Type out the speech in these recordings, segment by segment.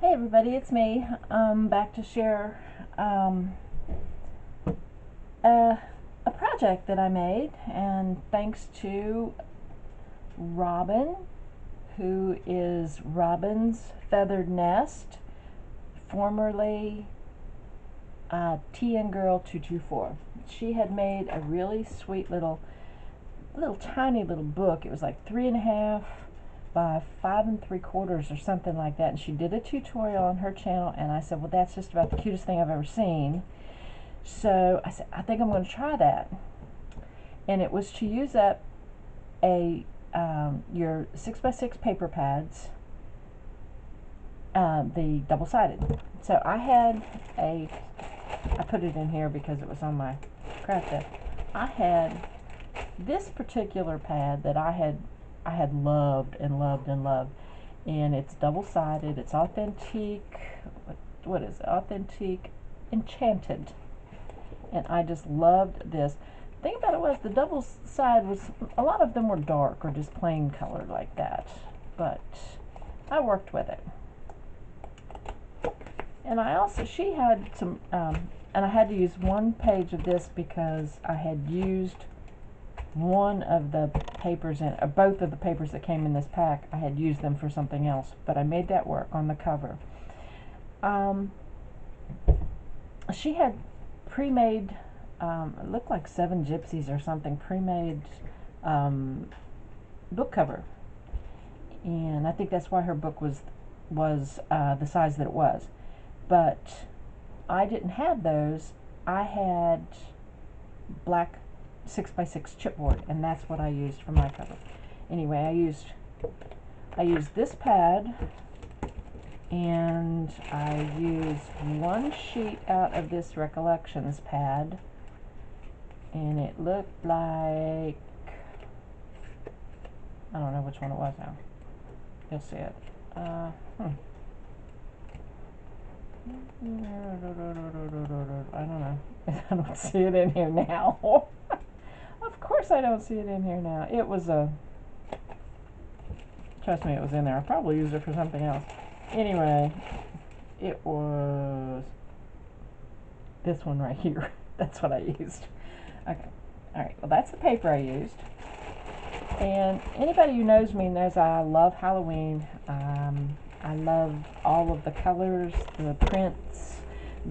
Hey everybody, it's me. Back to share a, a project that I made, and thanks to Robin, who is Robin's Feathered Nest, formerly TN Girl 224. She had made a really sweet little tiny little book. It was like 3.5 by 5 3/4 or something like that, and she did a tutorial on her channel, and I said, well, that's just about the cutest thing I've ever seen. So I said, I think I'm going to try that. And it was to use up a your 6x6 paper pads, the double-sided. So I put it in here because it was on my craft desk. I had this particular pad that I had loved and loved and loved, and it's double-sided. It's Authentique. What is it? Authentique Enchanted, and I just loved this. The thing about it was the double side was, a lot of them were dark or just plain colored like that, but I worked with it. And I also, she had some, and I had to use one page of this because I had used one of the papers both of the papers that came in this pack. I had used them for something else, but I made that work on the cover. She had pre-made, it looked like Seven Gypsies or something, pre-made book cover, and I think that's why her book was the size that it was. But I didn't have those. I had black 6x6 chipboard, and that's what I used for my cover. Anyway, I used this pad, and I used one sheet out of this Recollections pad, and it looked like, I don't know which one it was now. You'll see it. I don't know. I don't see it in here now. Of course I don't see it in here now. It was trust me, it was in there. I probably used it for something else. Anyway, it was this one right here. That's what I used. Okay. Alright, well, that's the paper I used. And anybody who knows me knows I love Halloween. I love all of the colors, the prints,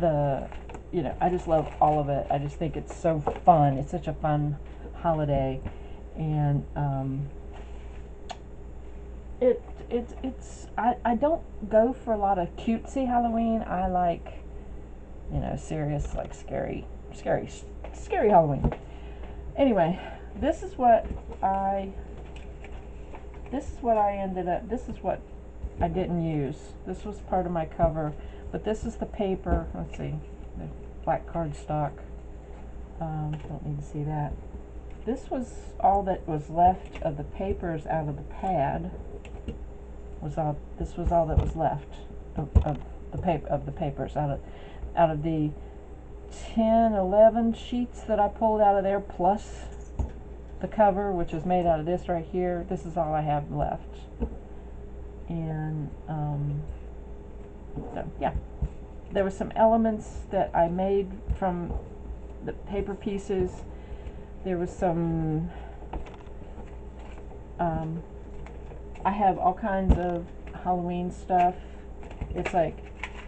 I just love all of it. I just think it's so fun. It's such a fun holiday. And I don't go for a lot of cutesy Halloween. I like, serious, like scary Halloween. Anyway, this is what I ended up, this is what I didn't use. This was part of my cover, but this is the paper. Let's see, the black cardstock. Don't need to see that. This was all that was left of the papers out of the pad. This was all that was left of the papers out of the 10, 11 sheets that I pulled out of there, plus the cover, which is made out of this right here. This is all I have left. And so yeah, there were some elements that I made from the paper pieces. There was some I have all kinds of Halloween stuff. It's like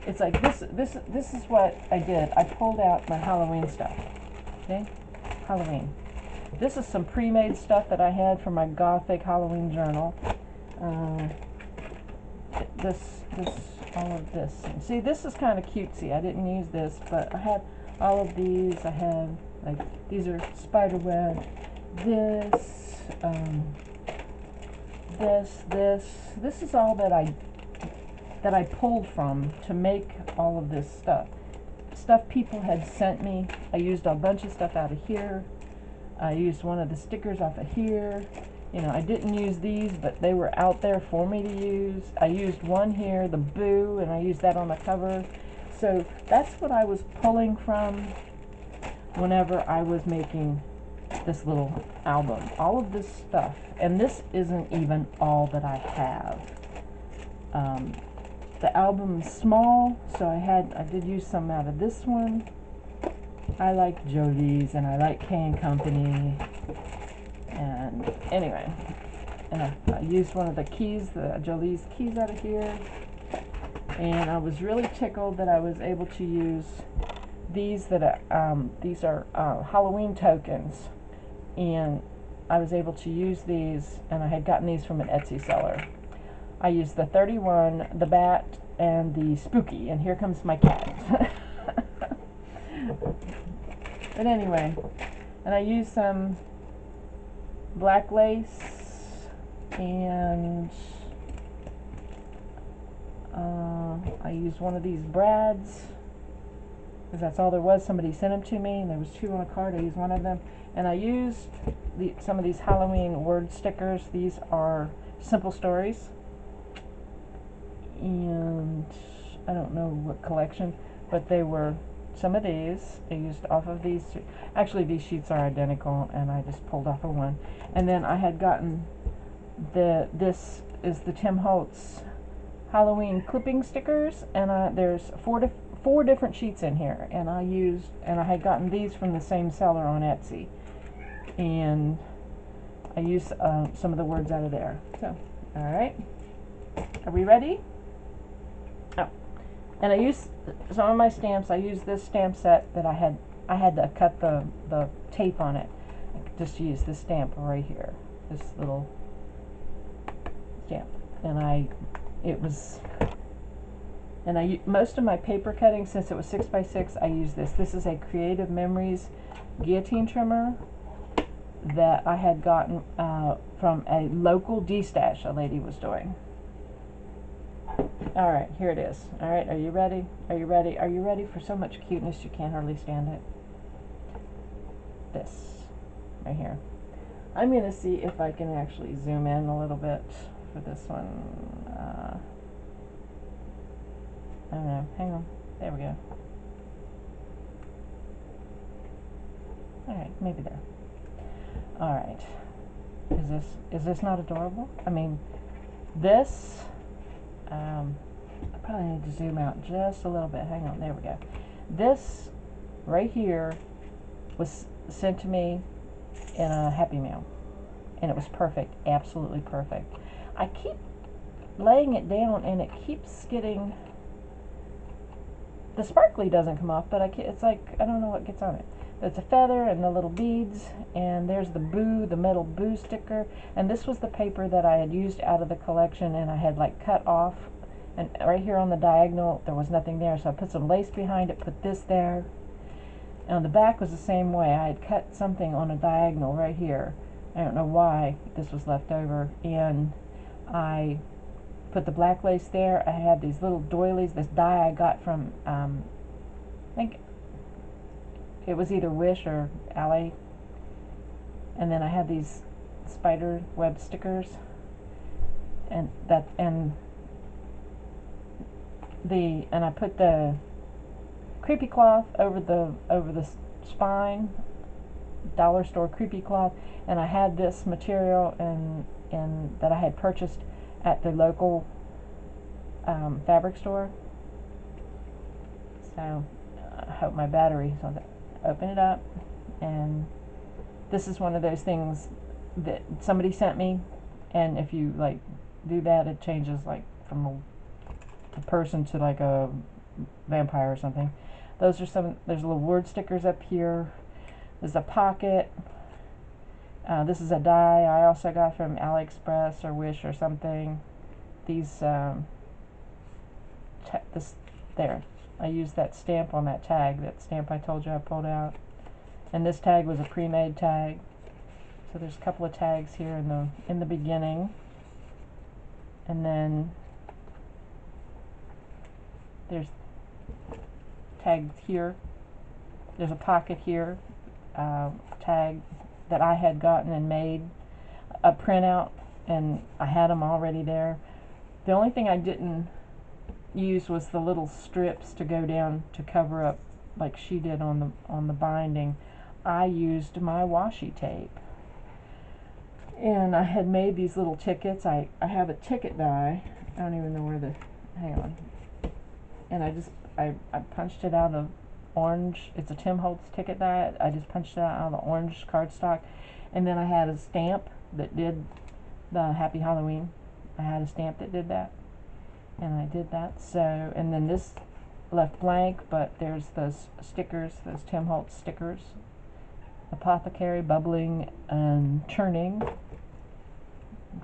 this is what I did. I pulled out my Halloween stuff. Okay? Halloween. This is some pre-made stuff that I had for my Gothic Halloween journal. All of this. See, this is kind of cutesy. I didn't use this, but I had all of these. I have, like, these are spider web. This, this is all that I pulled from to make all of this stuff. Stuff people had sent me. I used a bunch of stuff out of here. I used one of the stickers off of here. I didn't use these, but they were out there for me to use. I used one here, the Boo, and I used that on the cover. So that's what I was pulling from whenever I was making this little album. All of this stuff. And this isn't even all that I have. the album's small, so I did use some out of this one. I like Jolie's and I like K & Company. And anyway, and I used one of the keys, the Jolie's keys out of here. And I was really tickled that I was able to use these these are Halloween tokens, and I was able to use these, and I had gotten these from an Etsy seller. I used the 31, the bat, and the spooky, and here comes my cat. But anyway, and I used some black lace, and I used one of these brads, because that's all there was. Somebody sent them to me, and there was 2 on a card. I used one of them. And I used some of these Halloween word stickers. These are Simple Stories. And I don't know what collection, but they were some of these. I used off of these. Actually, these sheets are identical, and I just pulled off of one. And then I had gotten this is the Tim Holtz Halloween clipping stickers, and there's four different sheets in here, and I had gotten these from the same seller on Etsy, and I used some of the words out of there. So, all right, are we ready? Oh, and I used some of my stamps. I used this stamp set that I had to cut the tape on it. I just used this stamp right here, this little stamp, and most of my paper cutting, since it was 6x6, I used this. This is a Creative Memories guillotine trimmer that I had gotten from a local D-Stash a lady was doing. All right, here it is. All right, are you ready? Are you ready? Are you ready for so much cuteness you can't hardly stand it? This, right here. I'm going to see if I can actually zoom in a little bit for this one. I don't know. Hang on. There we go. Alright, maybe there. Alright. Is this not adorable? I mean, this, I probably need to zoom out just a little bit. Hang on, there we go. This right here was sent to me in a Happy Mail, and it was perfect, absolutely perfect. I keep laying it down, and it keeps getting, the sparkly doesn't come off, but it's like, I don't know what gets on it. It's a feather and the little beads, and there's the boo, the metal boo sticker, and this was the paper that I had used out of the collection, and I had like cut off, and right here on the diagonal there was nothing there, so I put some lace behind it, put this there, and on the back was the same way. I had cut something on a diagonal right here. I don't know why this was left over, and I put the black lace there. I had these little doilies, this die I got from, I think it was either Wish or Ally, and then I had these spider web stickers, and I put the creepy cloth over the spine, dollar store creepy cloth, and I had this material and that I had purchased at the local fabric store. So I hope my battery, so that, open it up, and this is one of those things that somebody sent me, and if you like do that, it changes like from a person to like a vampire or something. There's little word stickers up here. There's a pocket. This is a die I also got from AliExpress or Wish or something. These, there. I used that stamp on that tag, that stamp I told you I pulled out. And this tag was a pre-made tag. So there's a couple of tags here in the beginning. And then there's tags here. There's a pocket here, tag that I had gotten and made a printout, and I had them already there. The only thing I didn't use was the little strips to go down to cover up like she did on the binding. I used my washi tape, and I had made these little tickets. I have a ticket die. I don't even know where hang on, and I punched it out of orange. It's a Tim Holtz ticket that I just punched it out of the orange cardstock, and then I had a stamp that did the Happy Halloween. I had a stamp that did that, and I did that. So, and then this left blank, but there's those stickers, those Tim Holtz stickers. Apothecary, bubbling, and churning.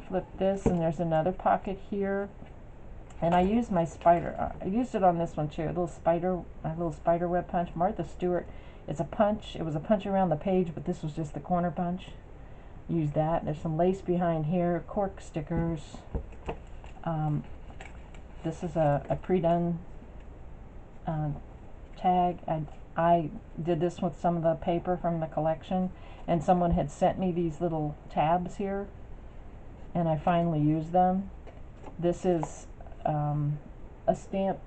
Flip this, and there's another pocket here. And I used my spider. I used it on this one too. My little spider web punch. Martha Stewart. It's a punch. It was a punch around the page, but this was just the corner punch. Use that. There's some lace behind here. Cork stickers. This is a pre-done tag. I did this with some of the paper from the collection, and someone had sent me these little tabs here, and I finally used them. This is a stamp.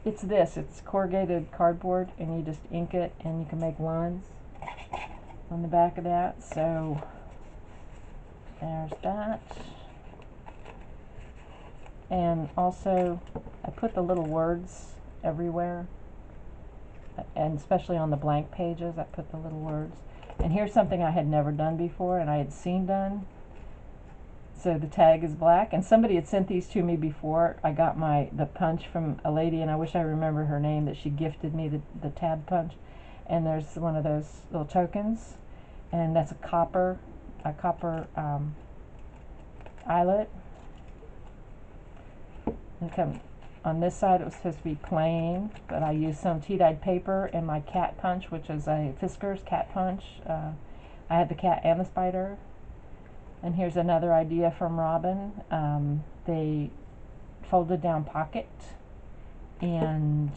It's corrugated cardboard, and you just ink it, and you can make lines on the back of that. So there's that. And also, I put the little words everywhere, and especially on the blank pages, I put the little words. And here's something I had never done before, and I had seen done. So the tag is black, and somebody had sent these to me before. I got the punch from a lady, and I wish I remember her name, that she gifted me the tab punch. And there's one of those little tokens, and that's a copper eyelet. And on this side it was supposed to be plain, but I used some tea-dyed paper and my cat punch, which is a Fiskars cat punch. I had the cat and the spider. And here's another idea from Robin. They folded down pocket, and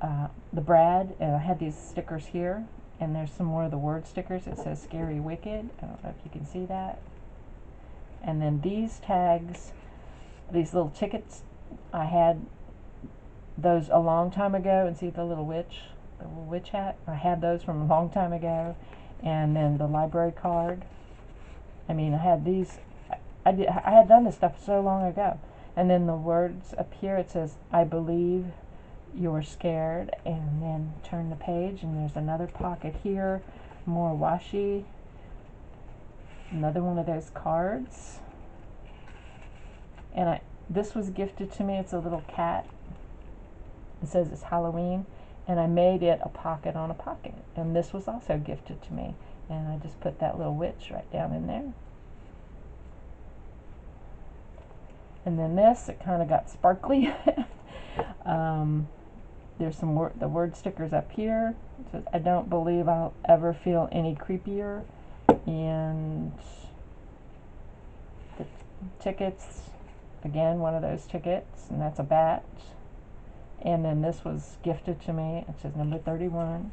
the Brad, and I had these stickers here, and there's some more of the word stickers. It says Scary Wicked. I don't know if you can see that. And then these tags, these little tickets, I had those a long time ago, and see the little witch hat? I had those from a long time ago. And then the library card. I mean, I had these, I had done this stuff so long ago. And then the words up here, it says, I believe you're scared, and then turn the page, and there's another pocket here, more washi, another one of those cards. And this was gifted to me. It's a little cat. It says it's Halloween, and I made it a pocket on a pocket. And this was also gifted to me, and I just put that little witch right down in there. And then this, it kind of got sparkly. There's some the word stickers up here. It says, I don't believe I'll ever feel any creepier. And the tickets, again, one of those tickets, and that's a bat. And then this was gifted to me. It says number 31.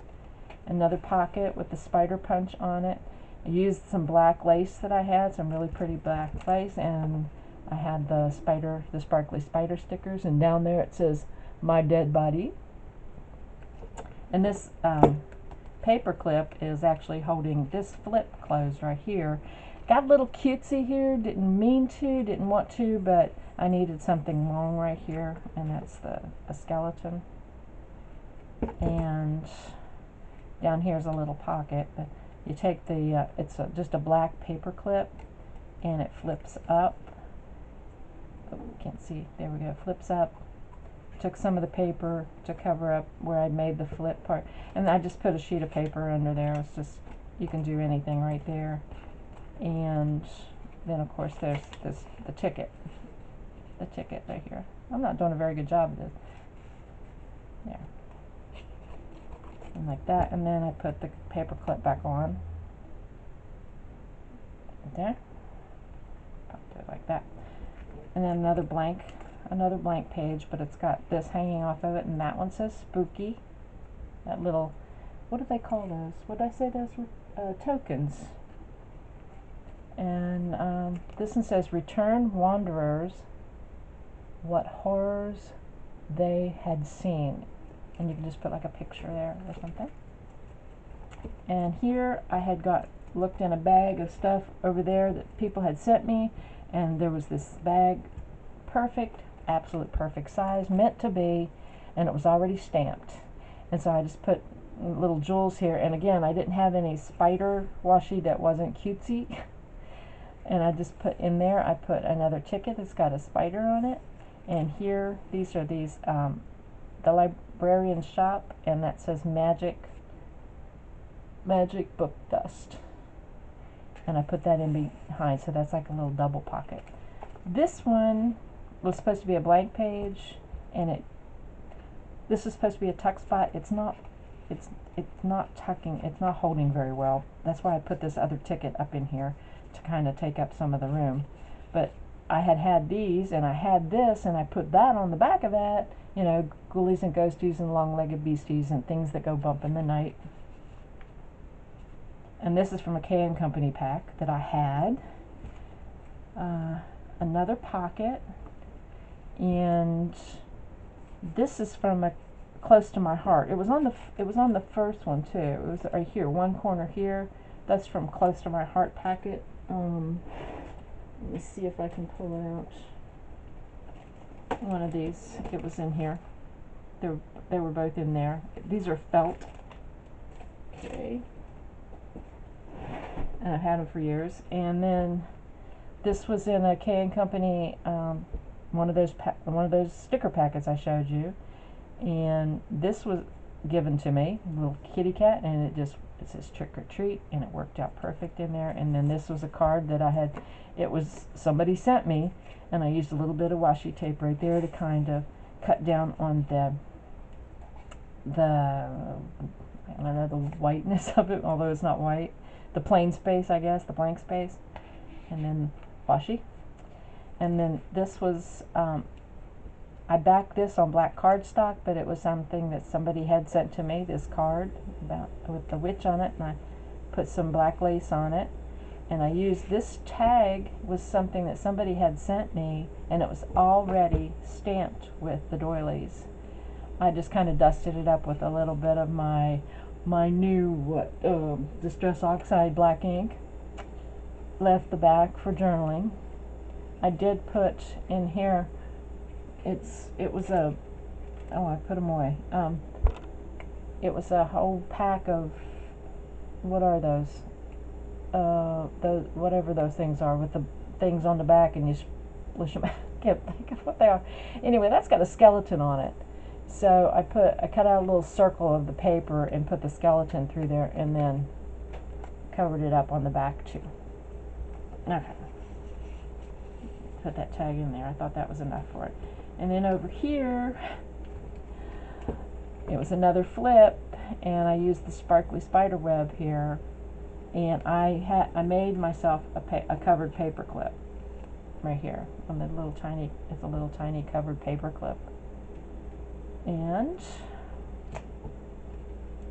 Another pocket with the spider punch on it. I used some black lace that I had, some really pretty black lace, and I had the sparkly spider stickers, and down there it says My Dead Body. And this paper clip is actually holding this flip closed right here. Got a little cutesy here, didn't mean to, didn't want to, but I needed something long right here, and that's a skeleton. And down here's a little pocket. But you take it's just a black paper clip, and it flips up. Oh, can't see. There we go. Flips up. Took some of the paper to cover up where I made the flip part, and I just put a sheet of paper under there. It's just, you can do anything right there. And then of course there's the ticket right here. I'm not doing a very good job of this. There. And like that, and then I put the paper clip back on. Right there. Pop it like that. And then another blank page, but it's got this hanging off of it, and that one says Spooky. That little, what do they call those? What did I say those were? Tokens. And this one says, Return Wanderers, what horrors they had seen. And you can just put like a picture there or something. And here I had looked in a bag of stuff over there that people had sent me, and there was this bag, perfect absolute perfect size, meant to be, and it was already stamped. And so I just put little jewels here, and again, I didn't have any spider washi that wasn't cutesy. And I just put in there, I put another ticket that's got a spider on it. And here, these are the librarian's shop, and that says magic book dust. And I put that in behind, so that's like a little double pocket. This one was supposed to be a blank page, and this is supposed to be a tuck spot. It's not tucking, it's not holding very well. That's why I put this other ticket up in here to kind of take up some of the room. But I had these, and I had this, and I put that on the back of that, you know, ghoulies and ghosties and long-legged beasties and things that go bump in the night. And this is from a K & Company pack that I had. Another pocket, and this is from a Close to My Heart. It was on the first one too. It was right here, one corner here. That's from Close to My Heart packet. Let me see if I can pull out one of these. It was in here. They were both in there. These are felt. Okay. And I've had them for years. And then this was in a K & Company, one of those sticker packets I showed you. And this was given to me, a little kitty cat, and it says trick or treat, and it worked out perfect in there. And then this was a card that I had, it was somebody sent me, and I used a little bit of washi tape right there to kind of cut down on the I don't know, the whiteness of it, although it's not white. The plain space, I guess, the blank space. And then washi. And then this was, I backed this on black cardstock, but it was something that somebody had sent to me, this card with the witch on it, and I put some black lace on it. And I used this tag, was something that somebody had sent me, and it was already stamped with the doilies. I just kind of dusted it up with a little bit of my new Distress Oxide black ink. Left the back for journaling. I did put in here, I put them away. It was a whole pack of, what are those? Whatever those things are with the things on the back, and you splish them. I can't think of what they are. Anyway, that's got a skeleton on it. So I cut out a little circle of the paper and put the skeleton through there, and then covered it up on the back too. Okay. Put that tag in there. I thought that was enough for it. And then over here, it was another flip, and I used the sparkly spider web here, and I made myself a covered paper clip right here on the little tiny. It's a little tiny covered paper clip, and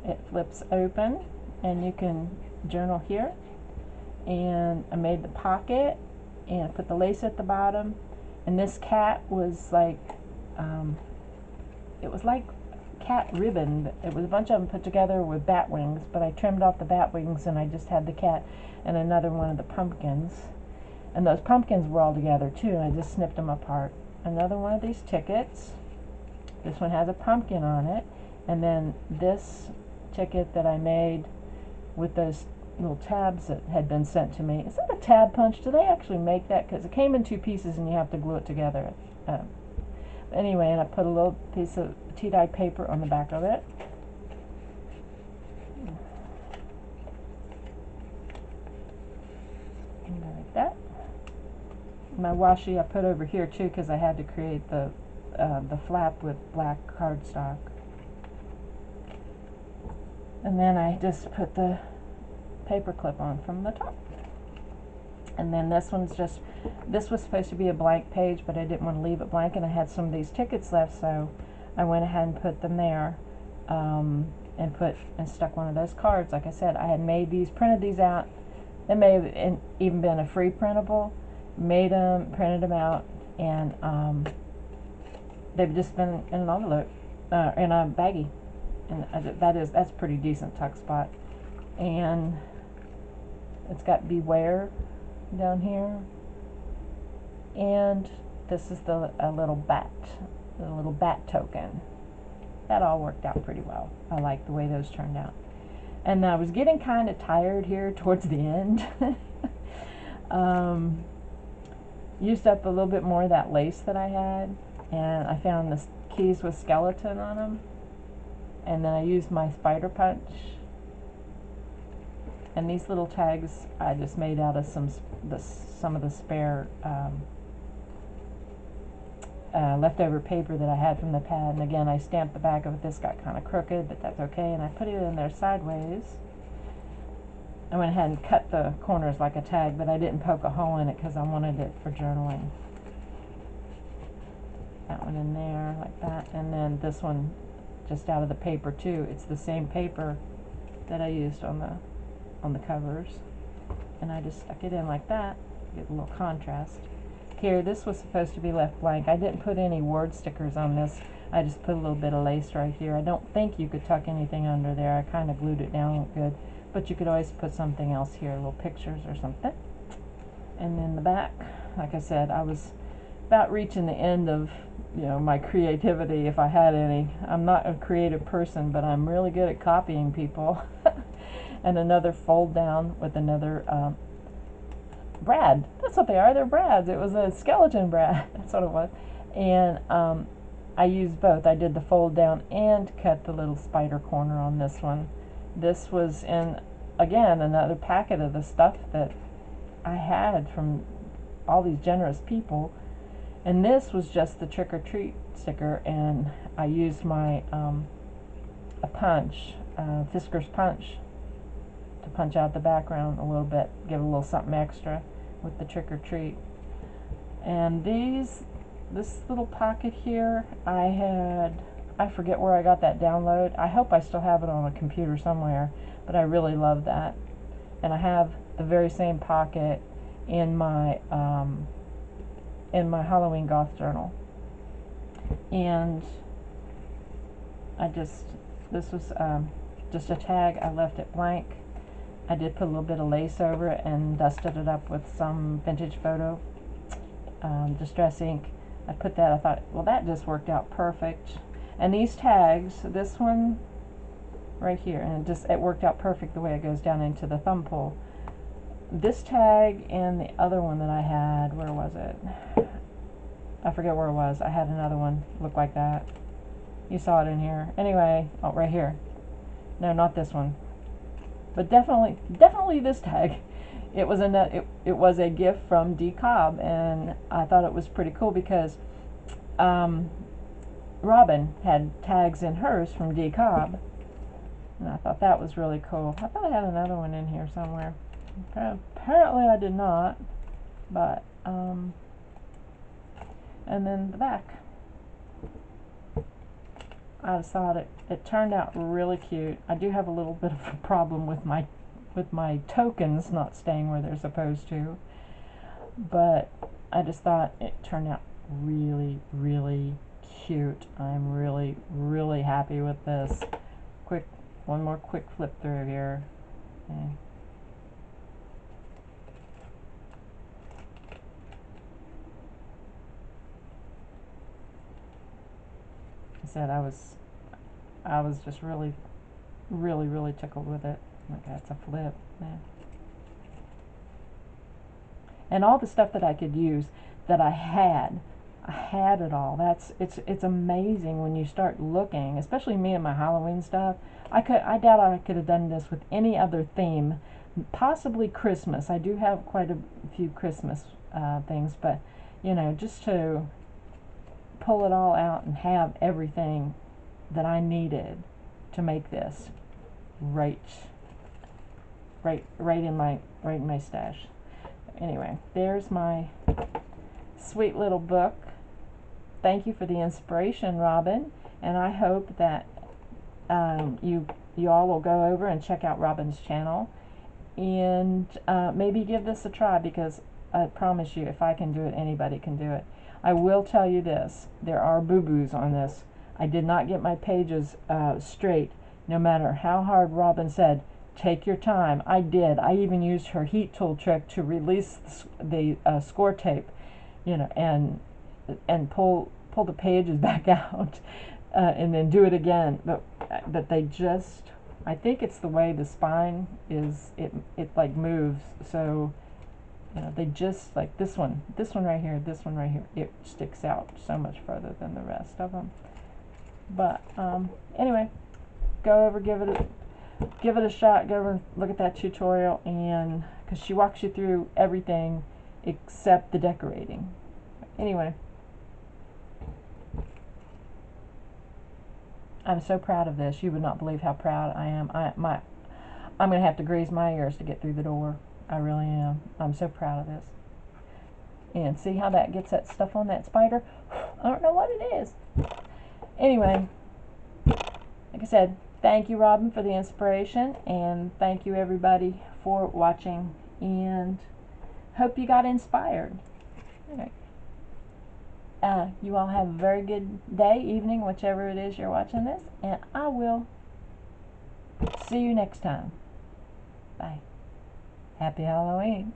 it flips open, and you can journal here. And I made the pocket, and I put the lace at the bottom. And this cat was like, it was like cat ribbon. It was a bunch of them put together with bat wings, but I trimmed off the bat wings, and I just had the cat and another one of the pumpkins. And those pumpkins were all together too, and I just snipped them apart. Another one of these tickets. This one has a pumpkin on it. And then this ticket that I made with those little tabs that had been sent to me. Is that a tab punch? Do they actually make that? Because it came in 2 pieces and you have to glue it together. Anyway, and I put a little piece of tea-dye paper on the back of it. Like that. My washi I put over here too, because I had to create the flap with black cardstock. And then I just put the paper clip on from the top. And then this was supposed to be a blank page, but I didn't want to leave it blank, and I had some of these tickets left, so I went ahead and put them there, and stuck one of those cards. Like I said, I had made these, printed these out. It may have even been a free printable. Made them, printed them out, and they've just been in an envelope, in a baggie, and that's pretty decent tuck spot. And it's got Beware down here, and this is the a little bat, the little bat token. That all worked out pretty well. I like the way those turned out. And I was getting kind of tired here towards the end. Used up a little bit more of that lace that I had, and I found the keys with skeleton on them. And then I used my spider punch. And these little tags I just made out of some of the spare leftover paper that I had from the pad. And again, I stamped the back of it. This got kind of crooked, but that's okay. And I put it in there sideways. I went ahead and cut the corners like a tag, but I didn't poke a hole in it because I wanted it for journaling. That one in there like that, and then this one just out of the paper too. It's the same paper that I used on the covers, and I just stuck it in like that, get a little contrast. Here, this was supposed to be left blank. I didn't put any word stickers on this. I just put a little bit of lace right here. I don't think you could tuck anything under there. I kind of glued it down good. But you could always put something else here, little pictures or something. And then the back, like I said, I was about reaching the end of, my creativity, if I had any. I'm not a creative person, but I'm really good at copying people. And another fold down with another brad. That's what they are. They're brads. It was a skeleton brad. That's what it was. And I used both. I did the fold down and cut the little spider corner on this one. This was in, again, another packet of the stuff that I had from all these generous people. And this was just the trick or treat sticker, and I used my a punch, Fiskars punch, to punch out the background a little bit, give a little something extra with the trick or treat. And this little pocket here, I forget where I got that download. I hope I still have it on a computer somewhere, but I really love that. And I have the very same pocket in my Halloween Goth journal. And this was just a tag. I left it blank. I did put a little bit of lace over it and dusted it up with some vintage photo distress ink. I thought, well, that just worked out perfect. And these tags, this one right here, and it worked out perfect the way it goes down into the thumb pull. This tag and the other one that I had, where was it? I forget where it was. I had another one look like that. You saw it in here. Anyway, oh, right here. No, not this one. But definitely this tag. It was a gift from Dee Cobb, and I thought it was pretty cool because Robin had tags in hers from Dee Cobb, and I thought that was really cool. I thought I had another one in here somewhere. Apparently I did not, but and then the back. I just thought it turned out really cute. I do have a little bit of a problem with my tokens not staying where they're supposed to, but I just thought it turned out really, really cute. I'm really, really happy with this. One more quick flip through here. Okay. I said I was just really, really, really tickled with it. Look, that's a flip. Yeah. And all the stuff that I could use that I had it all. It's amazing when you start looking, especially me and my Halloween stuff. I doubt I could have done this with any other theme, possibly Christmas. I do have quite a few Christmas things, but just to pull it all out and have everything that I needed to make this right in my stash. Anyway, there's my sweet little book. Thank you for the inspiration, Robin, and I hope that you all will go over and check out Robin's channel and maybe give this a try, because I promise you, if I can do it, anybody can do it. I will tell you this, there are boo-boos on this. I did not get my pages straight, no matter how hard Robin said, take your time. I did. I even used her heat tool trick to release the score tape, and and pull the pages back out, and then do it again. But they just, I think it's the way the spine is, it like moves. So they just, like this one right here, it sticks out so much further than the rest of them. But anyway, go over, give it a shot. Go over and look at that tutorial, and because she walks you through everything except the decorating. Anyway, I'm so proud of this. You would not believe how proud I am. I'm gonna have to grease my ears to get through the door. I really am. I'm so proud of this. And see how that gets that stuff on that spider? I don't know what it is. Anyway, like I said, thank you, Robin, for the inspiration, and thank you, everybody, for watching, and hope you got inspired. All right. You all have a very good day, evening, whichever it is you're watching this, and I will see you next time. Bye. Happy Halloween.